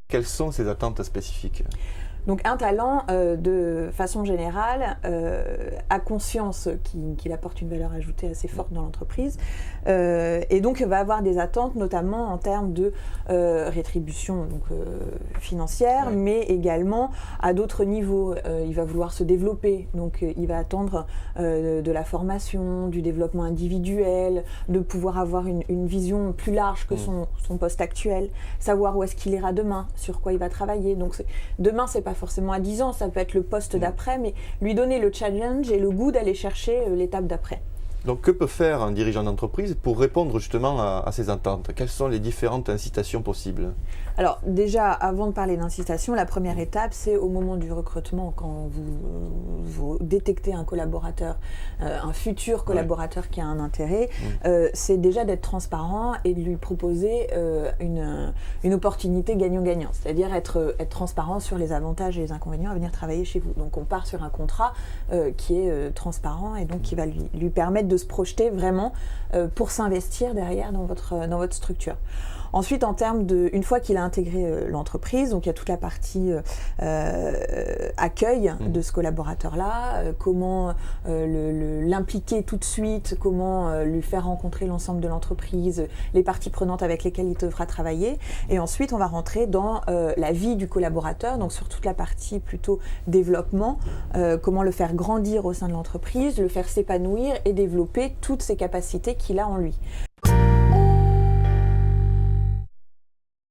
Quelles sont ces attentes spécifiques ? Donc un talent, de façon générale, a conscience qu'il apporte une valeur ajoutée assez forte dans l'entreprise et donc va avoir des attentes notamment en termes de rétribution donc, financière, mais également à d'autres niveaux. Il va vouloir se développer, donc il va attendre de la formation, du développement individuel, de pouvoir avoir une vision plus large que son poste actuel, savoir où est-ce qu'il ira demain, sur quoi il va travailler. Donc demain, c'est pas forcément à 10 ans, ça peut être le poste d'après, mais lui donner le challenge et le goût d'aller chercher l'étape d'après. Donc que peut faire un dirigeant d'entreprise pour répondre justement à ces attentes ? Quelles sont les différentes incitations possibles ? Alors déjà, avant de parler d'incitation, la première étape, c'est au moment du recrutement, quand vous détectez un collaborateur, un futur collaborateur qui a un intérêt, c'est déjà d'être transparent et de lui proposer une opportunité gagnant-gagnant, c'est-à-dire être transparent sur les avantages et les inconvénients à venir travailler chez vous. Donc on part sur un contrat qui est transparent et donc qui va lui permettre de se projeter vraiment pour s'investir derrière dans votre structure. Ensuite, en termes une fois qu'il a intégré l'entreprise, donc il y a toute la partie accueil de ce collaborateur-là, comment l'impliquer tout de suite, comment lui faire rencontrer l'ensemble de l'entreprise, les parties prenantes avec lesquelles il devra travailler. Et ensuite, on va rentrer dans la vie du collaborateur, donc sur toute la partie plutôt développement, comment le faire grandir au sein de l'entreprise, le faire s'épanouir et développer toutes ses capacités qu'il a en lui.